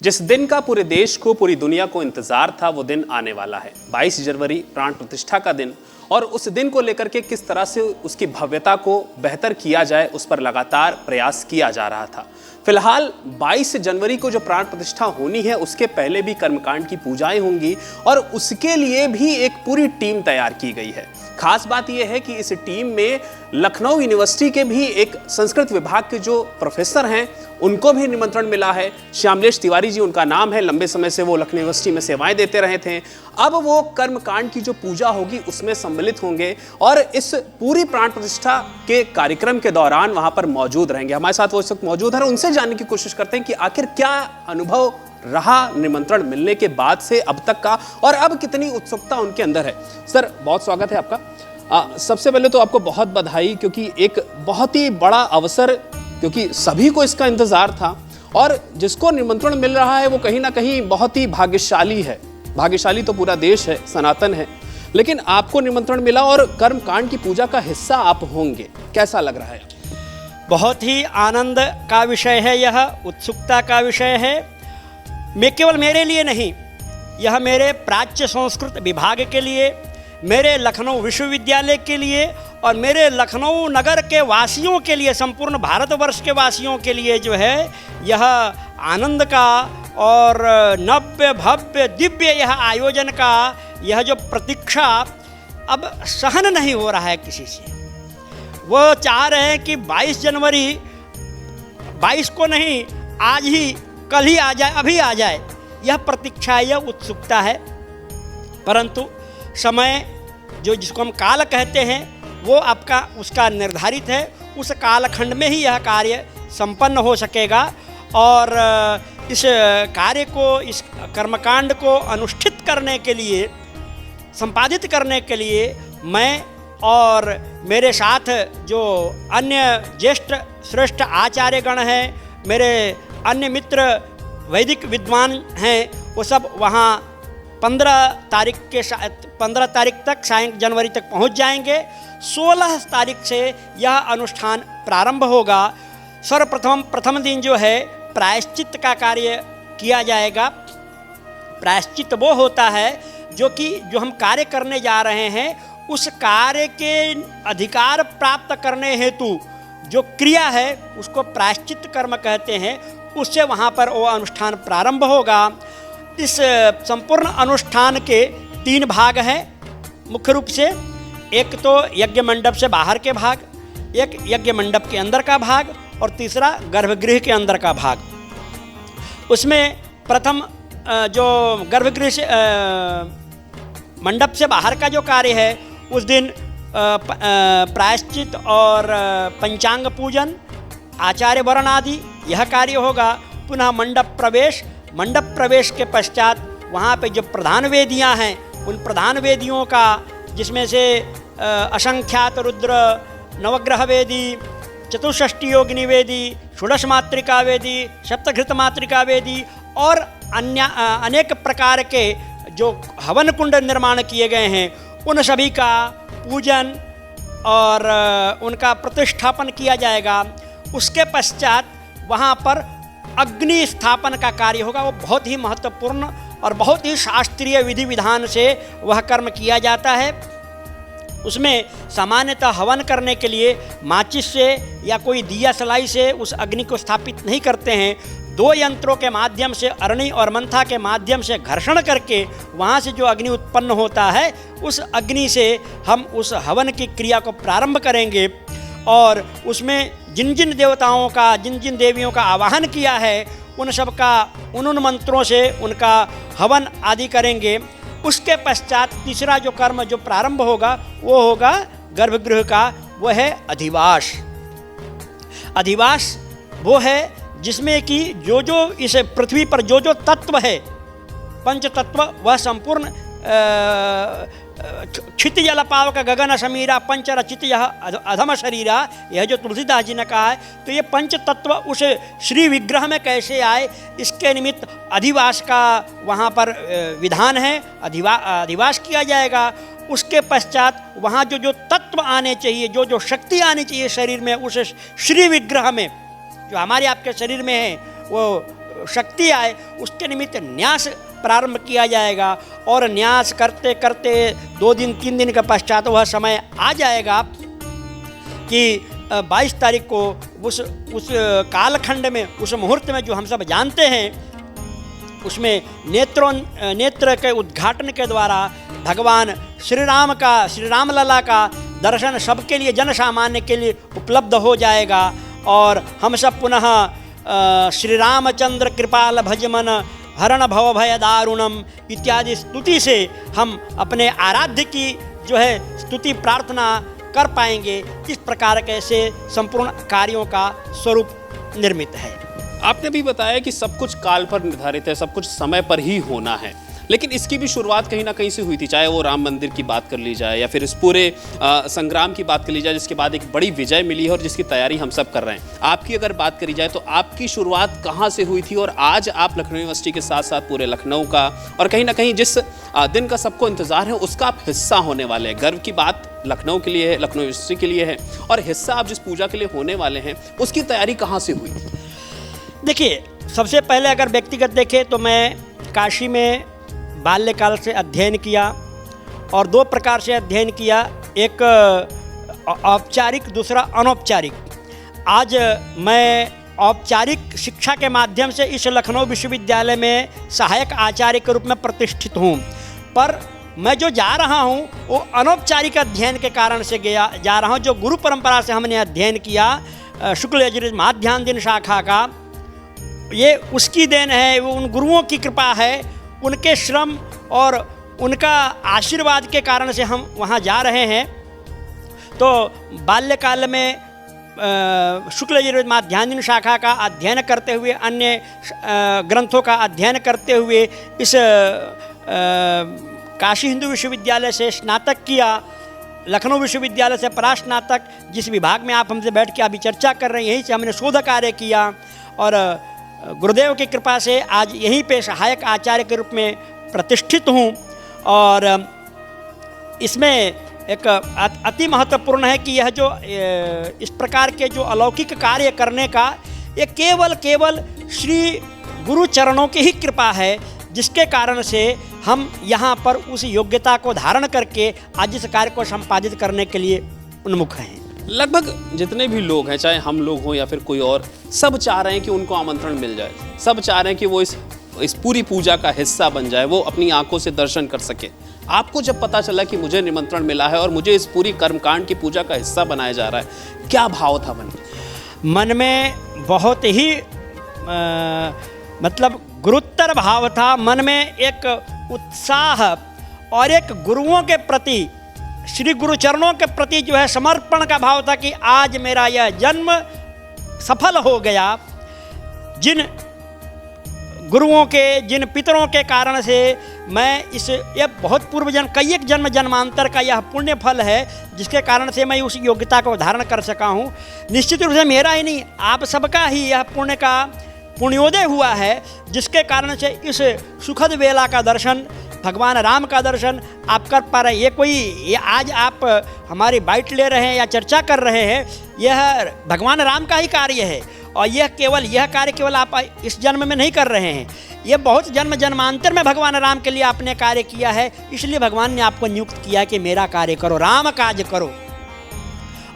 जिस दिन का पूरे देश को, पूरी दुनिया को इंतजार था, वो दिन आने वाला है। 22 जनवरी प्राण प्रतिष्ठा का दिन, और उस दिन को लेकर के किस तरह से उसकी भव्यता को बेहतर किया जाए, उस पर लगातार प्रयास किया जा रहा था। फिलहाल 22 जनवरी को जो प्राण प्रतिष्ठा होनी है, उसके पहले भी कर्मकांड की पूजाएं होंगी और उसके लिए भी एक पूरी टीम तैयार की गई है। खास बात यह है कि इस टीम में लखनऊ यूनिवर्सिटी के भी एक संस्कृत विभाग के जो प्रोफेसर हैं, उनको भी निमंत्रण मिला है। श्यामलेश तिवारी जी उनका नाम है, लंबे समय से वो लखनऊ यूनिवर्सिटी में सेवाएं देते रहे थे। अब वो कर्मकांड की जो पूजा होगी उसमें सम्मिलित होंगे और इस पूरी प्राण प्रतिष्ठा के कार्यक्रम के दौरान वहां पर मौजूद रहेंगे। हमारे साथ वो इस वक्त मौजूद है, उनसे जानने की कोशिश करते हैं कि आखिर क्या अनुभव रहा निमंत्रण मिलने के बाद से अब तक का, और अब कितनी उत्सुकता उनके अंदर है। सर, बहुत स्वागत है आपका। सबसे पहले तो आपको बहुत बधाई, क्योंकि एक बहुत ही बड़ा अवसर, क्योंकि सभी को इसका इंतजार था और जिसको निमंत्रण मिल रहा है वो कहीं ना कहीं बहुत ही भाग्यशाली है। भाग्यशाली तो पूरा देश है, सनातन है, लेकिन आपको निमंत्रण मिला और कर्मकांड की पूजा का हिस्सा आप होंगे। कैसा लग रहा है? बहुत ही आनंद का विषय है, यह उत्सुकता का विषय है। मैं केवल मेरे लिए नहीं, यह मेरे प्राच्य संस्कृत विभाग के लिए, मेरे लखनऊ विश्वविद्यालय के लिए और मेरे लखनऊ नगर के वासियों के लिए, संपूर्ण भारतवर्ष के वासियों के लिए जो है यह आनंद का और नव्य भव्य दिव्य यह आयोजन का यह जो प्रतीक्षा अब सहन नहीं हो रहा है किसी से। वो चाह रहे हैं कि 22 जनवरी 22 को नहीं, आज ही, कल ही आ जाए, अभी आ जाए। यह प्रतीक्षा, यह उत्सुकता है। परंतु समय जो जिसको हम काल कहते हैं वो आपका उसका निर्धारित है। उस कालखंड में ही यह कार्य संपन्न हो सकेगा और इस कार्य को, इस कर्मकांड को अनुष्ठित करने के लिए, संपादित करने के लिए मैं और मेरे साथ जो अन्य ज्येष्ठ श्रेष्ठ आचार्यगण हैं, मेरे अन्य मित्र वैदिक विद्वान हैं, वो सब वहाँ 15 तारीख तक, जनवरी तक पहुँच जाएंगे। 16 तारीख से यह अनुष्ठान प्रारंभ होगा। प्रथम दिन जो है प्रायश्चित का कार्य किया जाएगा। प्रायश्चित वो होता है जो हम कार्य करने जा रहे हैं, उस कार्य के अधिकार प्राप्त करने हेतु जो क्रिया है उसको प्रायश्चित कर्म कहते हैं। उससे वहाँ पर वो अनुष्ठान प्रारंभ होगा। इस संपूर्ण अनुष्ठान के 3 भाग हैं मुख्य रूप से। एक तो यज्ञ मंडप से बाहर के भाग, एक यज्ञ मंडप के अंदर का भाग और तीसरा गर्भगृह के अंदर का भाग। उसमें प्रथम जो गर्भगृह से मंडप से बाहर का जो कार्य है, उस दिन प्रायश्चित और पंचांग पूजन, आचार्य वरण आदि यह कार्य होगा। पुनः मंडप प्रवेश के पश्चात वहाँ पे जो प्रधान वेदियाँ हैं, उन प्रधान वेदियों का, जिसमें से असंख्यात रुद्र, नवग्रह वेदी, चतुष्षष्टि योगिनी वेदी, षोडश मातृका वेदी, सप्तघृत मातृका वेदी और अन्य अनेक प्रकार के जो हवन कुंड निर्माण किए गए हैं, उन सभी का पूजन और उनका प्रतिष्ठापन किया जाएगा। उसके पश्चात वहाँ पर अग्नि स्थापन का कार्य होगा। वो बहुत ही महत्वपूर्ण और बहुत ही शास्त्रीय विधि विधान से वह कर्म किया जाता है। उसमें सामान्यतः हवन करने के लिए माचिस से या कोई दिया सलाई से उस अग्नि को स्थापित नहीं करते हैं। 2 यंत्रों के माध्यम से, अरणी और मंथा के माध्यम से घर्षण करके वहाँ से जो अग्नि उत्पन्न होता है, उस अग्नि से हम उस हवन की क्रिया को प्रारंभ करेंगे और उसमें जिन जिन देवताओं का, जिन जिन देवियों का आवाहन किया है, उन सब का उन मंत्रों से उनका हवन आदि करेंगे। उसके पश्चात तीसरा जो कर्म जो प्रारंभ होगा वो होगा गर्भगृह का, वो है अधिवास। अधिवास वो है जिसमें कि जो इस पृथ्वी पर जो तत्व है, पंच तत्व, वह संपूर्ण क्षिति जल पावक गगन समीरा पंच रचित यह अधम शरीरा, यह जो तुलसीदास जी ने कहा है। तो ये पंच तत्व उस श्री विग्रह में कैसे आए, इसके निमित्त अधिवास का वहाँ पर विधान है। अधिवास किया जाएगा। उसके पश्चात वहाँ जो तत्व आने चाहिए, जो शक्ति आनी चाहिए शरीर में, उस श्री विग्रह में, जो हमारे आपके शरीर में है, वो शक्ति आए, उसके निमित्त न्यास प्रारंभ किया जाएगा। और न्यास करते करते 2 दिन 3 दिन के पश्चात वह समय आ जाएगा कि 22 तारीख को उस कालखंड में, उस मुहूर्त में जो हम सब जानते हैं, उसमें नेत्र के उद्घाटन के द्वारा भगवान श्री राम लला का दर्शन सबके लिए, जन सामान्य के लिए उपलब्ध हो जाएगा। और हम सब पुनः श्री रामचंद्र कृपाल भजमन हरण भव भय दारुणम इत्यादि स्तुति से हम अपने आराध्य की जो है स्तुति प्रार्थना कर पाएंगे। इस प्रकार के से संपूर्ण कार्यों का स्वरूप निर्मित है। आपने भी बताया कि सब कुछ काल पर निर्धारित है, सब कुछ समय पर ही होना है, लेकिन इसकी भी शुरुआत कहीं ना कहीं से हुई थी। चाहे वो राम मंदिर की बात कर ली जाए या फिर इस पूरे संग्राम की बात कर ली जाए, जिसके बाद एक बड़ी विजय मिली है और जिसकी तैयारी हम सब कर रहे हैं। आपकी अगर बात करी जाए तो आपकी शुरुआत कहाँ से हुई थी, और आज आप लखनऊ यूनिवर्सिटी के साथ साथ पूरे लखनऊ का और कहीं ना कहीं जिस दिन का सबको इंतजार है उसका आप हिस्सा होने वाले हैं। गर्व की बात लखनऊ के लिए है, लखनऊ यूनिवर्सिटी के लिए है, और हिस्सा आप जिस पूजा के लिए होने वाले हैं उसकी तैयारी कहाँ से हुई? देखिए, सबसे पहले अगर व्यक्तिगत देखें तो मैं काशी में बाल्यकाल से अध्ययन किया, और 2 प्रकार से अध्ययन किया, एक औपचारिक, दूसरा अनौपचारिक। आज मैं औपचारिक शिक्षा के माध्यम से इस लखनऊ विश्वविद्यालय में सहायक आचार्य के रूप में प्रतिष्ठित हूँ, पर मैं जो जा रहा हूँ वो अनौपचारिक अध्ययन के कारण से जा रहा हूँ। जो गुरु परंपरा से हमने अध्ययन किया शुक्ल यजुर्वेद माध्याह्न दिन शाखा का, ये उसकी देन है, वो उन गुरुओं की कृपा है, उनके श्रम और उनका आशीर्वाद के कारण से हम वहाँ जा रहे हैं। तो बाल्यकाल में शुक्ल यजुर्वेद माध्याह्न दिन शाखा का अध्ययन करते हुए, अन्य ग्रंथों का अध्ययन करते हुए इस काशी हिंदू विश्वविद्यालय से स्नातक किया, लखनऊ विश्वविद्यालय से परास्नातक, जिस विभाग में आप हमसे बैठ के अभी चर्चा कर रहे हैं, यहीं से हमने शोध कार्य किया, और गुरुदेव की कृपा से आज यहीं पे सहायक आचार्य के रूप में प्रतिष्ठित हूँ। और इसमें एक अति महत्वपूर्ण है कि यह जो इस प्रकार के जो अलौकिक कार्य करने का, ये केवल श्री गुरु चरणों की ही कृपा है, जिसके कारण से हम यहाँ पर उस योग्यता को धारण करके आज इस कार्य को संपादित करने के लिए उन्मुख हैं। लगभग जितने भी लोग हैं, चाहे हम लोग हों या फिर कोई और, सब चाह रहे हैं कि उनको आमंत्रण मिल जाए, सब चाह रहे हैं कि वो इस पूरी पूजा का हिस्सा बन जाए, वो अपनी आंखों से दर्शन कर सके। आपको जब पता चला कि मुझे निमंत्रण मिला है और मुझे इस पूरी कर्मकांड की पूजा का हिस्सा बनाया जा रहा है, क्या भाव था मन में? बहुत ही मतलब गुरुतर भाव था। मन में एक उत्साह और एक गुरुओं के प्रति, श्री गुरुचरणों के प्रति जो है समर्पण का भाव था कि आज मेरा यह जन्म सफल हो गया। जिन गुरुओं के, जिन पितरों के कारण से मैं यह बहुत पूर्व जन्म, कई एक जन्म जन्मांतर का यह पुण्य फल है, जिसके कारण से मैं उस योग्यता को धारण कर सका हूँ। निश्चित रूप से मेरा ही नहीं, आप सबका ही यह पुण्य का पुण्योदय हुआ है, जिसके कारण से इस सुखद वेला का दर्शन, भगवान राम का दर्शन आप कर पा रहे हैं। ये आज आप हमारी बाइट ले रहे हैं या चर्चा कर रहे हैं, यह भगवान राम का ही कार्य है। और यह कार्य केवल आप इस जन्म में नहीं कर रहे हैं, यह बहुत जन्म जन्मांतर में भगवान राम के लिए आपने कार्य किया है। इसलिए भगवान ने आपको नियुक्त किया कि मेरा कार्य करो, राम काज करो।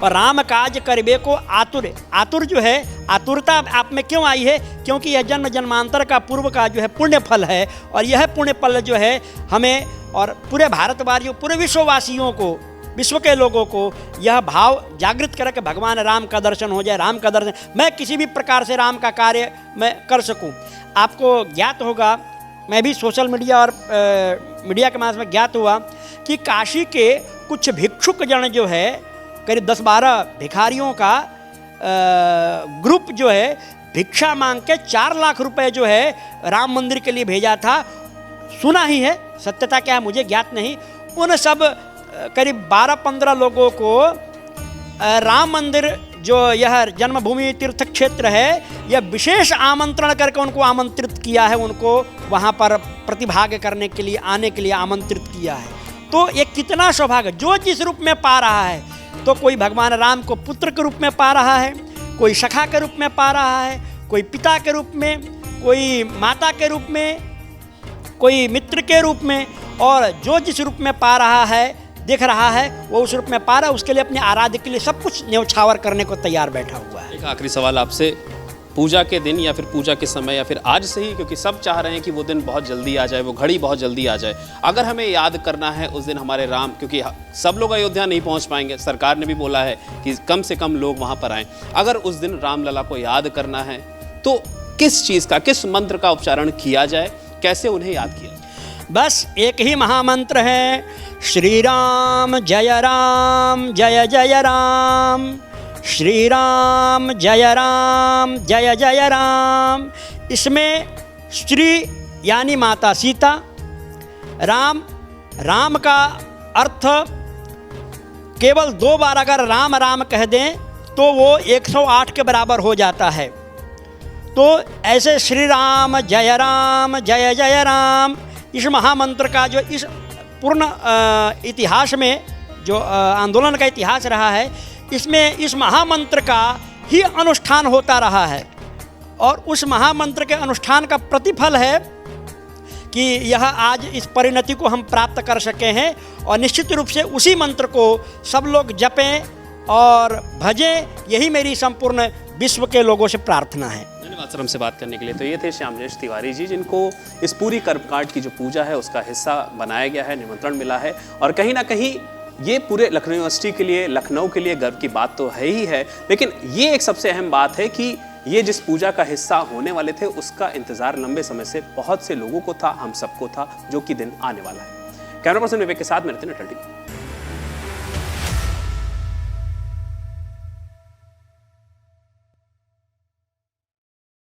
और राम काज करबे को आतुर जो है, आतुरता आप में क्यों आई है? क्योंकि यह जन्म जन्मांतर का पूर्व का जो है पुण्य फल है, और यह पुण्य फल जो है हमें और पूरे भारतवासियों, पूरे विश्ववासियों को, विश्व के लोगों को यह भाव जागृत कर के भगवान राम का दर्शन हो जाए, राम का दर्शन, मैं किसी भी प्रकार से राम का कार्य मैं कर सकूं। आपको ज्ञात होगा, मैं भी सोशल मीडिया और मीडिया के माध्यम में ज्ञात हुआ कि काशी के कुछ भिक्षुक जन जो है, करीब 10-12 भिखारियों का ग्रुप जो है भिक्षा मांग के 4 लाख रुपए जो है राम मंदिर के लिए भेजा था। सुना ही है, सत्यता क्या है मुझे ज्ञात नहीं। उन सब करीब 12-15 लोगों को राम मंदिर जो यह जन्मभूमि तीर्थ क्षेत्र है, यह विशेष आमंत्रण करके उनको आमंत्रित किया है, उनको वहाँ पर प्रतिभाग करने के लिए, आने के लिए आमंत्रित किया है। तो ये कितना सौभाग्य, जो जिस रूप में पा रहा है, तो कोई भगवान राम को पुत्र के रूप में पा रहा है, कोई सखा के रूप में पा रहा है, कोई पिता के रूप में, कोई माता के रूप में, कोई मित्र के रूप में, और जो जिस रूप में पा रहा है, दिख रहा है, वो उस रूप में पा रहा है, उसके लिए अपने आराध्य के लिए सब कुछ न्यौछावर करने को तैयार बैठा हुआ है। एक आखिरी सवाल आपसे, पूजा के दिन या फिर पूजा के समय या फिर आज से ही, क्योंकि सब चाह रहे हैं कि वो दिन बहुत जल्दी आ जाए, वो घड़ी बहुत जल्दी आ जाए, अगर हमें याद करना है उस दिन हमारे राम, क्योंकि सब लोग अयोध्या नहीं पहुंच पाएंगे, सरकार ने भी बोला है कि कम से कम लोग वहां पर आएं, अगर उस दिन रामलला को याद करना है तो किस चीज़ का, किस मंत्र का उच्चारण किया जाए, कैसे उन्हें याद किया जाए? बस एक ही महामंत्र है, श्री राम जय जय राम, श्री राम जय जय राम। इसमें श्री यानी माता सीता, राम, राम का अर्थ केवल 2 बार अगर राम राम कह दें तो वो 108 के बराबर हो जाता है। तो ऐसे श्री राम जय जय राम, इस महामंत्र का जो इस पूर्ण इतिहास में जो आंदोलन का इतिहास रहा है, इसमें इस महामंत्र का ही अनुष्ठान होता रहा है, और उस महामंत्र के अनुष्ठान का प्रतिफल है कि यह आज इस परिणति को हम प्राप्त कर सके हैं, और निश्चित रूप से उसी मंत्र को सब लोग जपें और भजें, यही मेरी संपूर्ण विश्व के लोगों से प्रार्थना है। धन्यवाद सर हमसे बात करने के लिए। तो ये थे श्यामजेश तिवारी जी, जिनको इस पूरी कर्मकांड की जो पूजा है उसका हिस्सा बनाया गया है, निमंत्रण मिला है, और कहीं ना कहीं ये पूरे लखनऊ यूनिवर्सिटी के लिए, लखनऊ के लिए गर्व की बात तो है ही है, लेकिन ये एक सबसे अहम बात है कि ये जिस पूजा का हिस्सा होने वाले थे उसका इंतजार लंबे समय से बहुत से लोगों को था, हम सबको था, जो कि दिन आने वाला है। कैमरा पर्सन विवेक के साथ मैं नितिन अटल।